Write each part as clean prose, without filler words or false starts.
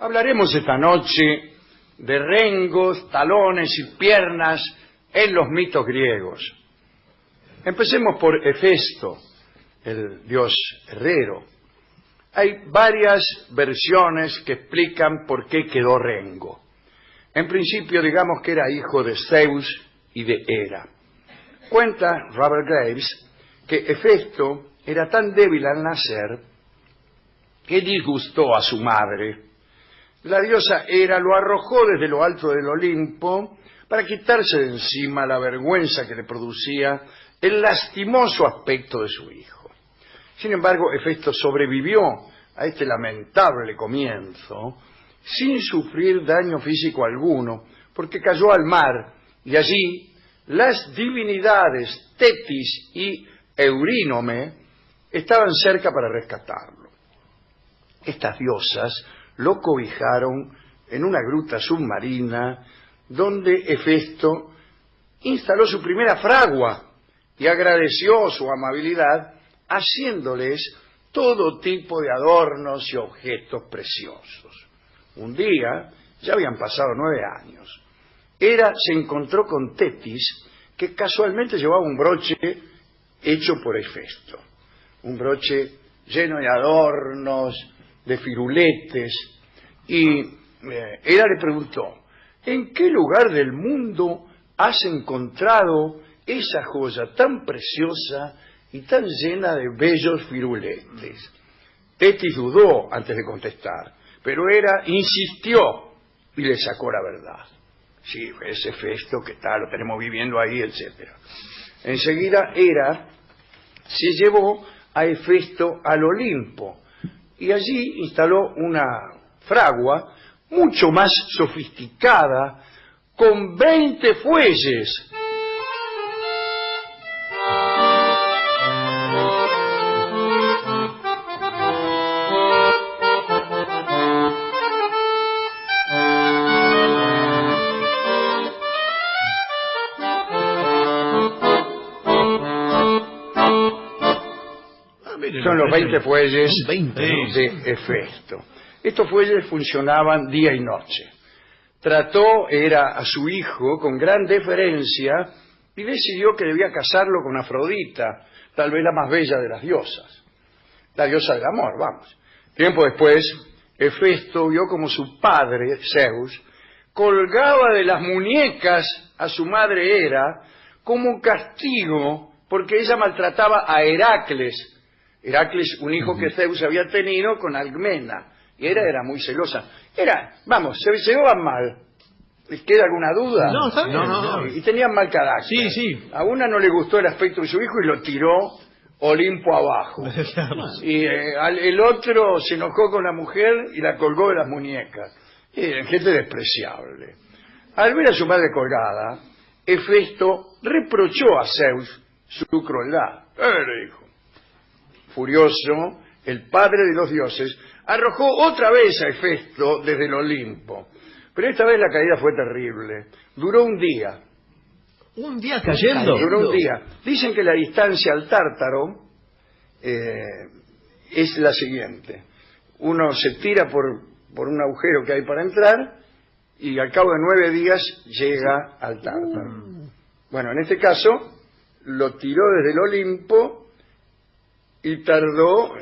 Hablaremos esta noche de rengos, talones y piernas en los mitos griegos. Empecemos por Hefesto, el dios herrero. Hay varias versiones que explican por qué quedó rengo. En principio, digamos que era hijo de Zeus y de Hera. Cuenta Robert Graves que Hefesto era tan débil al nacer que disgustó a su madre. La diosa Hera lo arrojó desde lo alto del Olimpo para quitarse de encima la vergüenza que le producía el lastimoso aspecto de su hijo. Sin embargo, Hefesto sobrevivió a este lamentable comienzo sin sufrir daño físico alguno, porque cayó al mar y allí las divinidades Tetis y Eurínome estaban cerca para rescatarlo. Estas diosas lo cobijaron en una gruta submarina donde Hefesto instaló su primera fragua y agradeció su amabilidad haciéndoles todo tipo de adornos y objetos preciosos. Un día, ya habían pasado 9 años, Hera se encontró con Tetis, que casualmente llevaba un broche hecho por Hefesto. Un broche lleno de adornos, de firuletes, y Hera le preguntó: ¿en qué lugar del mundo has encontrado esa joya tan preciosa y tan llena de bellos firuletes? Tetis dudó antes de contestar, pero Hera insistió y le sacó la verdad. Sí, es Hefesto, que tal, lo tenemos viviendo ahí, etc. Enseguida Hera se llevó a Hefesto al Olimpo y allí instaló una fragua mucho más sofisticada, con 20 fuelles. Son los 20 fuelles de Hefesto. Estos fuelles funcionaban día y noche. Trató Hera a su hijo con gran deferencia y decidió que debía casarlo con Afrodita, tal vez la más bella de las diosas. La diosa del amor, vamos. Tiempo después, Hefesto vio como su padre, Zeus, colgaba de las muñecas a su madre Hera como castigo porque ella maltrataba a Heracles. Heracles, un hijo que Zeus había tenido con Alcmena, y Hera era muy celosa. Se llevaban mal. ¿Les queda alguna duda? No, está bien. No. Y tenían mal carácter. Sí. A una no le gustó el aspecto de su hijo y lo tiró Olimpo abajo. Y el otro se enojó con la mujer y la colgó de las muñecas. Gente despreciable. Al ver a su madre colgada, Hefesto reprochó a Zeus su crueldad. Le dijo. Furioso, el padre de los dioses arrojó otra vez a Hefesto desde el Olimpo. Pero esta vez la caída fue terrible. Duró un día. ¿Un día cayendo? Duró un día. Dicen que la distancia al Tártaro es la siguiente. Uno se tira por un agujero que hay para entrar y al cabo de 9 días llega al Tártaro. Bueno, en este caso lo tiró desde el Olimpo y tardó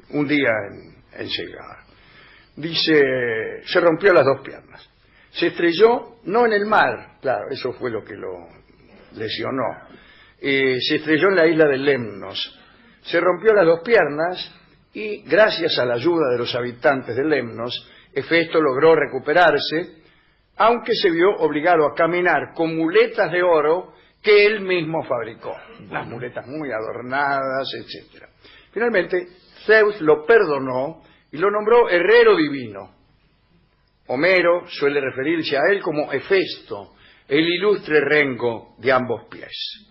un día en llegar. Dice, se rompió las 2 piernas. Se estrelló, no en el mar, claro, eso fue lo que lo lesionó. Se estrelló en la isla de Lemnos. Se rompió las 2 piernas y, gracias a la ayuda de los habitantes de Lemnos, Hefesto logró recuperarse, aunque se vio obligado a caminar con muletas de oro que él mismo fabricó, las muletas muy adornadas, etc. Finalmente, Zeus lo perdonó y lo nombró herrero divino. Homero suele referirse a él como Hefesto, el ilustre rengo de ambos pies.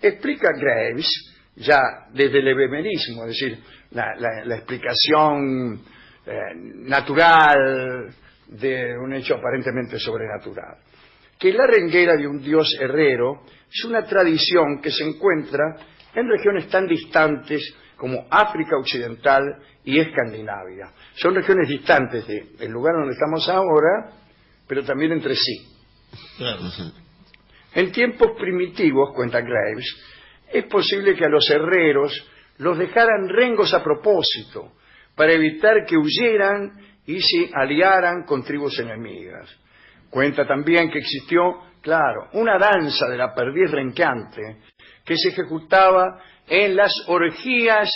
Explica Graves, ya desde el hebemerismo, es decir, la explicación natural de un hecho aparentemente sobrenatural, que la renguera de un dios herrero es una tradición que se encuentra en regiones tan distantes como África Occidental y Escandinavia. Son regiones distantes del lugar donde estamos ahora, pero también entre sí. Claro. En tiempos primitivos, cuenta Graves, es posible que a los herreros los dejaran rengos a propósito, para evitar que huyeran y se aliaran con tribus enemigas. Cuenta también que existió, claro, una danza de la perdiz renqueante que se ejecutaba en las orgías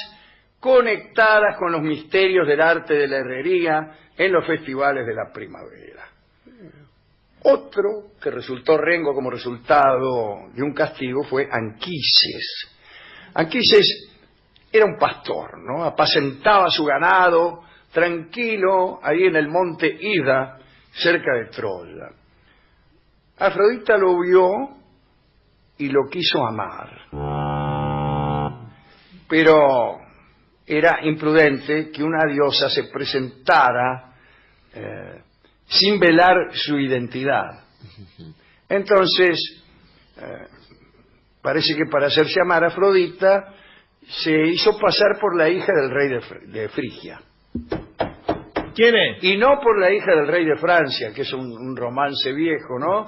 conectadas con los misterios del arte de la herrería en los festivales de la primavera. Otro que resultó rengo como resultado de un castigo fue Anquises. Anquises era un pastor, ¿no? Apacentaba su ganado tranquilo ahí en el monte Ida, cerca de Troya. Afrodita lo vio y lo quiso amar. Pero era imprudente que una diosa se presentara sin velar su identidad. Entonces, parece que para hacerse amar a Afrodita, se hizo pasar por la hija del rey de Frigia. ¿Quién es? Y no por la hija del rey de Francia, que es un romance viejo, ¿no?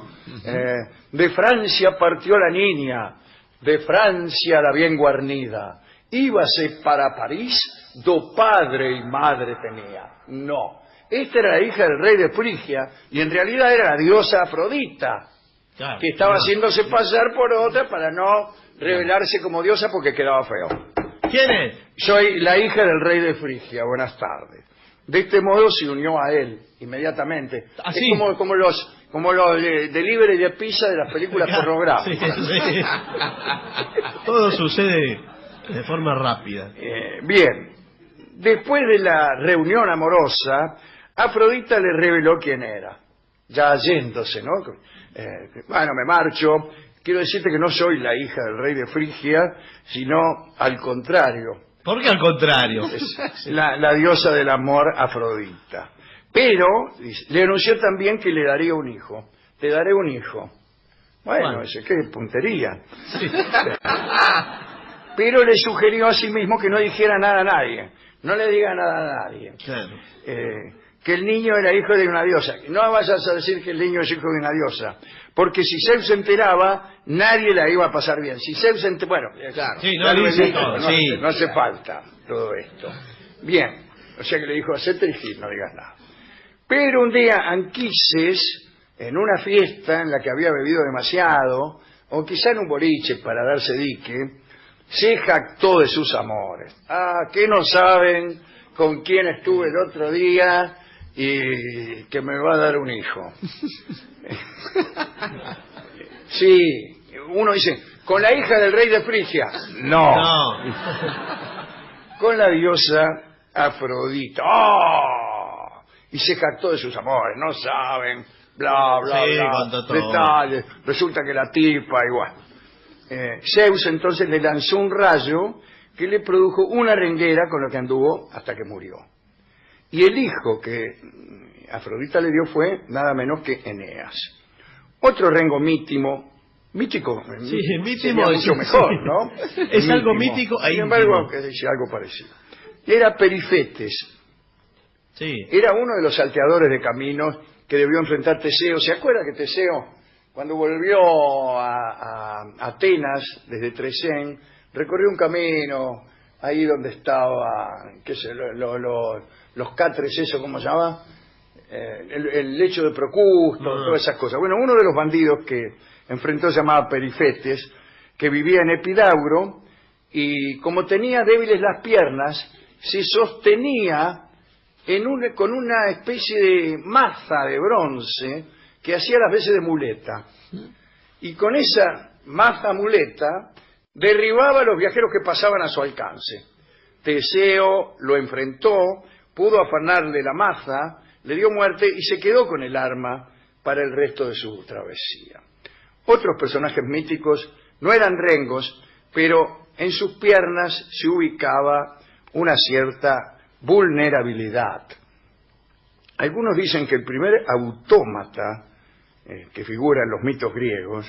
De Francia partió la niña, de Francia la bien guarnida. Íbase para París, do padre y madre tenía. No, esta era la hija del rey de Frigia, y en realidad era la diosa Afrodita, Claro, que estaba claro. haciéndose pasar por otra para no revelarse como diosa porque quedaba feo. ¿Quién es? Soy la hija del rey de Frigia, buenas tardes. De este modo se unió a él inmediatamente. ¿Así? Es como los delivery de pizza de las películas pornográficas. Sí, sí. Todo sucede de forma rápida. Bien, después de la reunión amorosa, Afrodita le reveló quién era, ya yéndose, ¿no? Bueno, me marcho. Quiero decirte que no soy la hija del rey de Frigia, sino al contrario. ¿Por qué al contrario? Es la diosa del amor, Afrodita. Pero le anunció también que le daría un hijo. Te daré un hijo. Bueno, ese qué puntería. Sí. Pero le sugirió a sí mismo que no dijera nada a nadie. No le diga nada a nadie. Claro. Que el niño era hijo de una diosa. No vayas a decir que el niño es hijo de una diosa, porque si Zeus se enteraba, nadie la iba a pasar bien. Si Zeus se enteraba, bueno, claro, Sí, no lo dice todo, no, sí. no hace falta todo esto. Bien, o sea que le dijo, hacete el gil, no digas nada. Pero un día Anquises, en una fiesta en la que había bebido demasiado, o quizá en un boliche para darse dique, se jactó de sus amores. Ah, que no saben con quién estuve el otro día y que me va a dar un hijo. Sí, uno dice, ¿con la hija del rey de Frigia? No. No. Con la diosa Afrodita. ¡Oh! Y se jactó de sus amores, no saben, bla, bla, Sí, bla, contó todo. detalles. Resulta que la tipa, igual. Zeus entonces le lanzó un rayo que le produjo una renguera con lo que anduvo hasta que murió. Y el hijo que Afrodita le dio fue nada menos que Eneas. Otro rengo mítico, Sí, mítico sería mucho es- mejor, ¿no? Es algo mítico e Sin íntimo. embargo, que dice algo parecido. Era Perifetes, Sí. era uno de los salteadores de caminos que debió enfrentar Teseo. ¿Se acuerda que Teseo, cuando volvió a Atenas desde Tresén, recorrió un camino ahí donde estaba, qué sé, los catres, eso, ¿cómo se llama? El lecho de Procusto, todas esas cosas. Bueno, uno de los bandidos que enfrentó se llamaba Perifetes, que vivía en Epidauro, y como tenía débiles las piernas, se sostenía con una especie de maza de bronce que hacía las veces de muleta. Y con esa maza muleta derribaba a los viajeros que pasaban a su alcance. Teseo lo enfrentó, pudo afanarle la maza, le dio muerte y se quedó con el arma para el resto de su travesía. Otros personajes míticos no eran rengos, pero en sus piernas se ubicaba una cierta vulnerabilidad. Algunos dicen que el primer autómata que figura en los mitos griegos,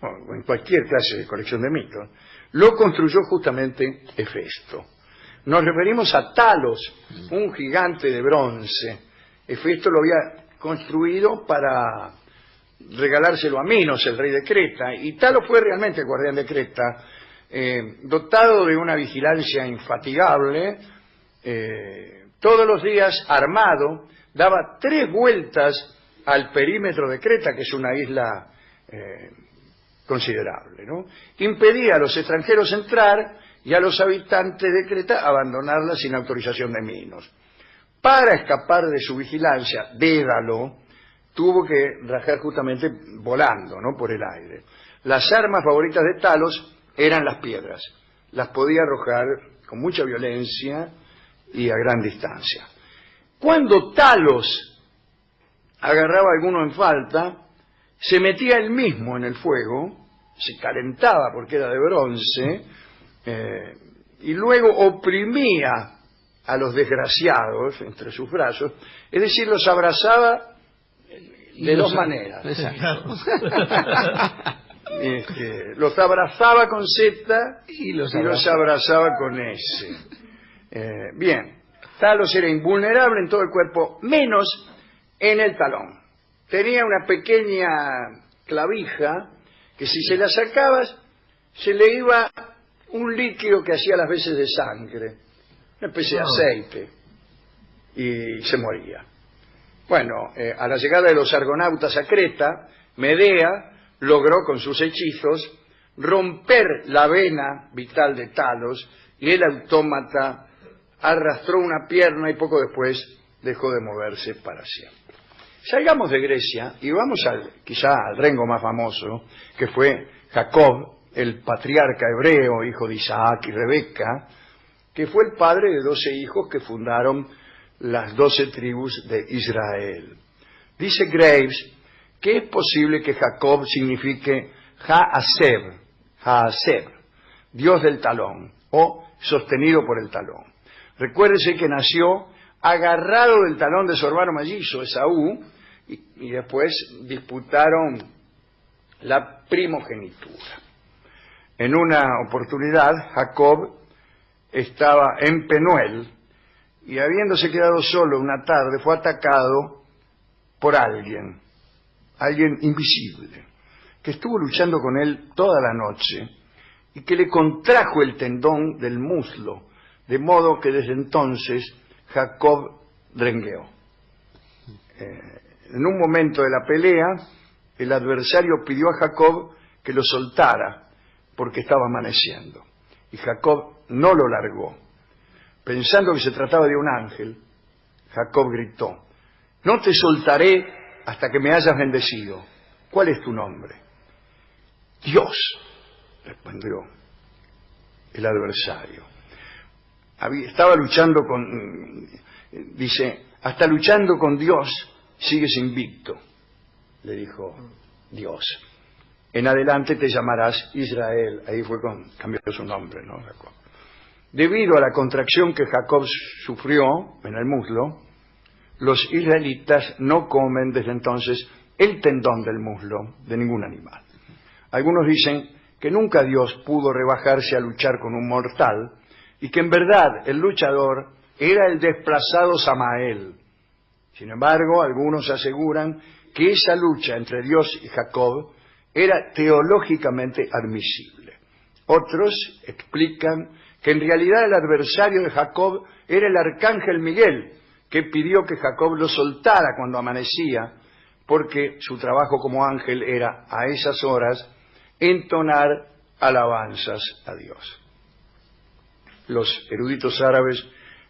o en cualquier clase de colección de mitos, lo construyó justamente Hefesto. Nos referimos a Talos, un gigante de bronce. Hefesto lo había construido para regalárselo a Minos, el rey de Creta, y Talos fue realmente el guardián de Creta, dotado de una vigilancia infatigable, todos los días armado, daba 3 vueltas al perímetro de Creta, que es una isla considerable, ¿no? Impedía a los extranjeros entrar y a los habitantes de Creta abandonarla sin autorización de Minos. Para escapar de su vigilancia, Dédalo tuvo que rajar justamente volando, ¿no?, por el aire. Las armas favoritas de Talos eran las piedras. Las podía arrojar con mucha violencia y a gran distancia. Cuando Talos agarraba a alguno en falta, se metía él mismo en el fuego, se calentaba porque era de bronce, y luego oprimía a los desgraciados entre sus brazos, es decir, los abrazaba de 2 maneras. Los abrazaba con Z y los abrazaba con S. Bien, Talos era invulnerable en todo el cuerpo, menos en el talón. Tenía una pequeña clavija que si se la sacabas se le iba un líquido que hacía las veces de sangre, una especie de aceite, y se moría. Bueno, a la llegada de los argonautas a Creta, Medea logró con sus hechizos romper la vena vital de Talos y el autómata arrastró una pierna y poco después dejó de moverse para siempre. Salgamos de Grecia y vamos quizá al rengo más famoso, que fue Jacob, el patriarca hebreo, hijo de Isaac y Rebeca, que fue el padre de 12 hijos que fundaron las 12 tribus de Israel. Dice Graves que es posible que Jacob signifique Haaseb, Dios del talón, o sostenido por el talón. Recuérdese que nació agarrado del talón de su hermano mellizo, Esaú, y después disputaron la primogenitura. En una oportunidad, Jacob estaba en Penuel y habiéndose quedado solo una tarde fue atacado por alguien invisible, que estuvo luchando con él toda la noche y que le contrajo el tendón del muslo, de modo que desde entonces Jacob rengueó. En un momento de la pelea, el adversario pidió a Jacob que lo soltara porque estaba amaneciendo, y Jacob no lo largó. Pensando que se trataba de un ángel, Jacob gritó: «No te soltaré hasta que me hayas bendecido. ¿Cuál es tu nombre?». «Dios», respondió el adversario. Estaba luchando dice, «Hasta luchando con Dios sigues invicto», le dijo Dios. «En adelante te llamarás Israel». Ahí fue cambió su nombre, ¿no? Jacob. Debido a la contracción que Jacob sufrió en el muslo, los israelitas no comen desde entonces el tendón del muslo de ningún animal. Algunos dicen que nunca Dios pudo rebajarse a luchar con un mortal y que en verdad el luchador era el desplazado Samael. Sin embargo, algunos aseguran que esa lucha entre Dios y Jacob era teológicamente admisible. Otros explican que en realidad el adversario de Jacob era el arcángel Miguel, que pidió que Jacob lo soltara cuando amanecía, porque su trabajo como ángel era, a esas horas, entonar alabanzas a Dios. Los eruditos árabes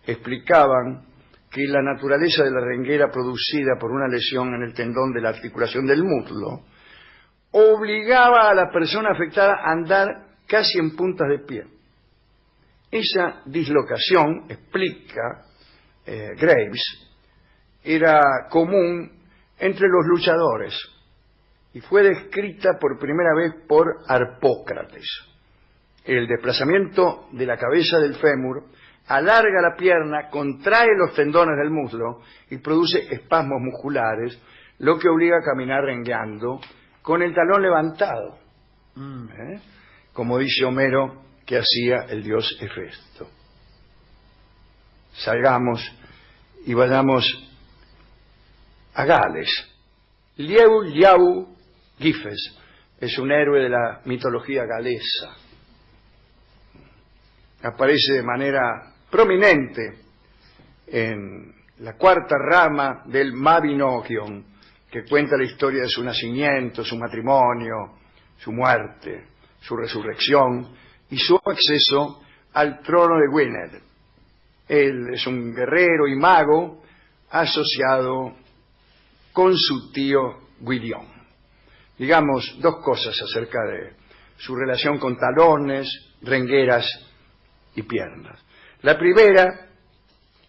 explicaban que la naturaleza de la renguera producida por una lesión en el tendón de la articulación del muslo obligaba a la persona afectada a andar casi en puntas de pie. Esa dislocación, explica Graves, era común entre los luchadores y fue descrita por primera vez por Harpócrates. El desplazamiento de la cabeza del fémur alarga la pierna, contrae los tendones del muslo y produce espasmos musculares, lo que obliga a caminar rengueando con el talón levantado, como dice Homero que hacía el dios Hefesto. salgamos y vayamos a Gales. Lieu Liau Gyffes es un héroe de la mitología galesa. Aparece de manera prominente en la cuarta rama del Mabinogion, que cuenta la historia de su nacimiento, su matrimonio, su muerte, su resurrección y su acceso al trono de Gwynedd. Él es un guerrero y mago asociado con su tío Gwydion. Digamos dos cosas acerca de su relación con talones, rengueras y piernas. La primera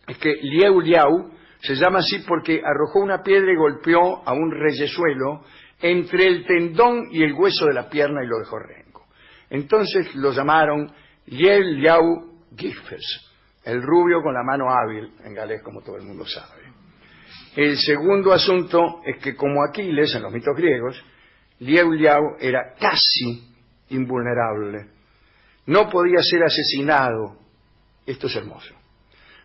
es que Lieu Liau se llama así porque arrojó una piedra y golpeó a un reyezuelo entre el tendón y el hueso de la pierna y lo dejó rengo. Entonces lo llamaron Lieu Liau Gyffes, el rubio con la mano hábil, en galés, como todo el mundo sabe. El segundo asunto es que, como Aquiles en los mitos griegos, Lieu Liau era casi invulnerable. No podía ser asesinado, esto es hermoso,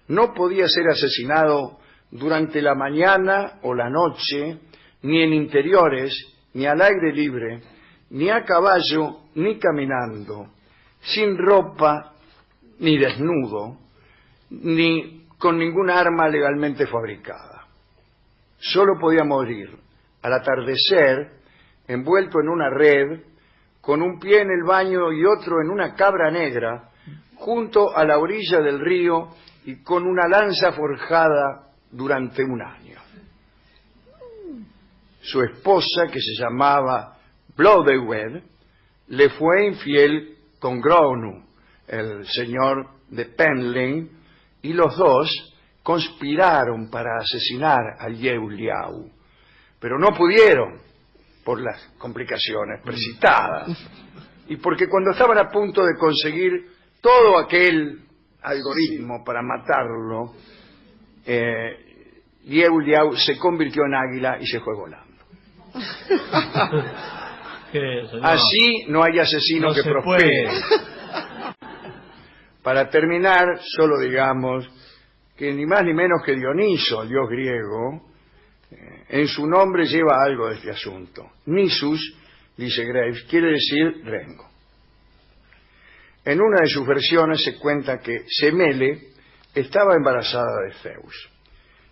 no podía ser asesinado durante la mañana o la noche, ni en interiores, ni al aire libre, ni a caballo, ni caminando, sin ropa, ni desnudo, ni con ninguna arma legalmente fabricada. Solo podía morir al atardecer, envuelto en una red, con un pie en el baño y otro en una cabra negra, junto a la orilla del río y con una lanza forjada durante un año. Su esposa, que se llamaba Blodeuwedd, le fue infiel con Gronu, el señor de Penlyn, y los dos conspiraron para asesinar a Lieu Liau, pero no pudieron por las complicaciones precitadas y porque cuando estaban a punto de conseguir todo aquel algoritmo para matarlo, Lieu Liau se convirtió en águila y se fue volando. Así no hay asesino que prospere. Para terminar, solo digamos que ni más ni menos que Dioniso, el dios griego, en su nombre lleva algo de este asunto. Nisus, dice Graves, quiere decir rengo. En una de sus versiones se cuenta que Semele estaba embarazada de Zeus.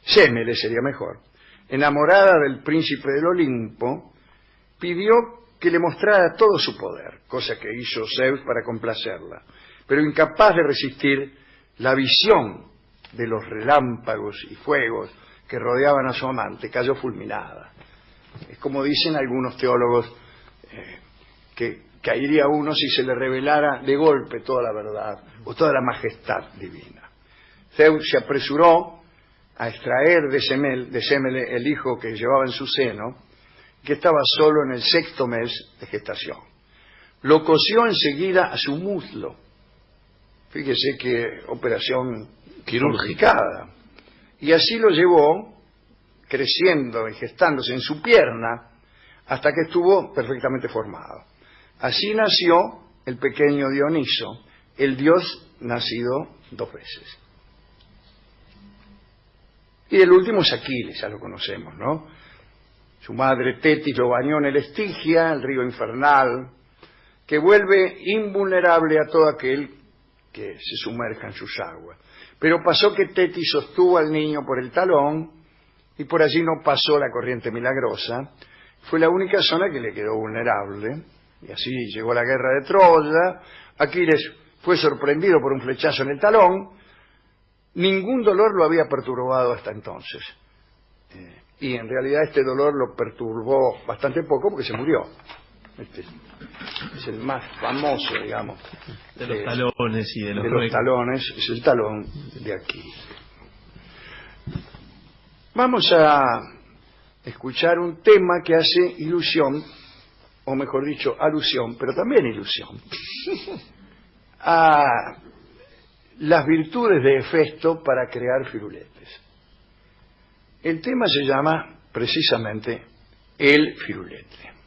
Semele sería mejor. Enamorada del príncipe del Olimpo, pidió que le mostrara todo su poder, cosa que hizo Zeus para complacerla, pero incapaz de resistir la visión de los relámpagos y fuegos que rodeaban a su amante, cayó fulminada. Es como dicen algunos teólogos, que caería uno si se le revelara de golpe toda la verdad o toda la majestad divina. Zeus se apresuró a extraer de Semele el hijo que llevaba en su seno, que estaba solo en el 6º mes de gestación. Lo cosió enseguida a su muslo. Fíjese qué operación quirúrgica. Y así lo llevó, creciendo y gestándose en su pierna, hasta que estuvo perfectamente formado. Así nació el pequeño Dioniso, el dios nacido 2 veces. Y el último es Aquiles, ya lo conocemos, ¿no? Su madre Tetis lo bañó en el Estigia, el río infernal, que vuelve invulnerable a todo aquel que se sumerja en sus aguas. Pero pasó que Tetis sostuvo al niño por el talón y por allí no pasó la corriente milagrosa. Fue la única zona que le quedó vulnerable. Y así llegó la guerra de Troya. Aquiles fue sorprendido por un flechazo en el talón. Ningún dolor lo había perturbado hasta entonces. Y en realidad este dolor lo perturbó bastante poco porque se murió. Este es el más famoso, digamos, de los talones y de los talones, es el talón de Aquiles. Vamos a escuchar un tema que hace ilusión, o mejor dicho, alusión, pero también ilusión, a las virtudes de Hefesto para crear firuletes. El tema se llama precisamente El Firulete.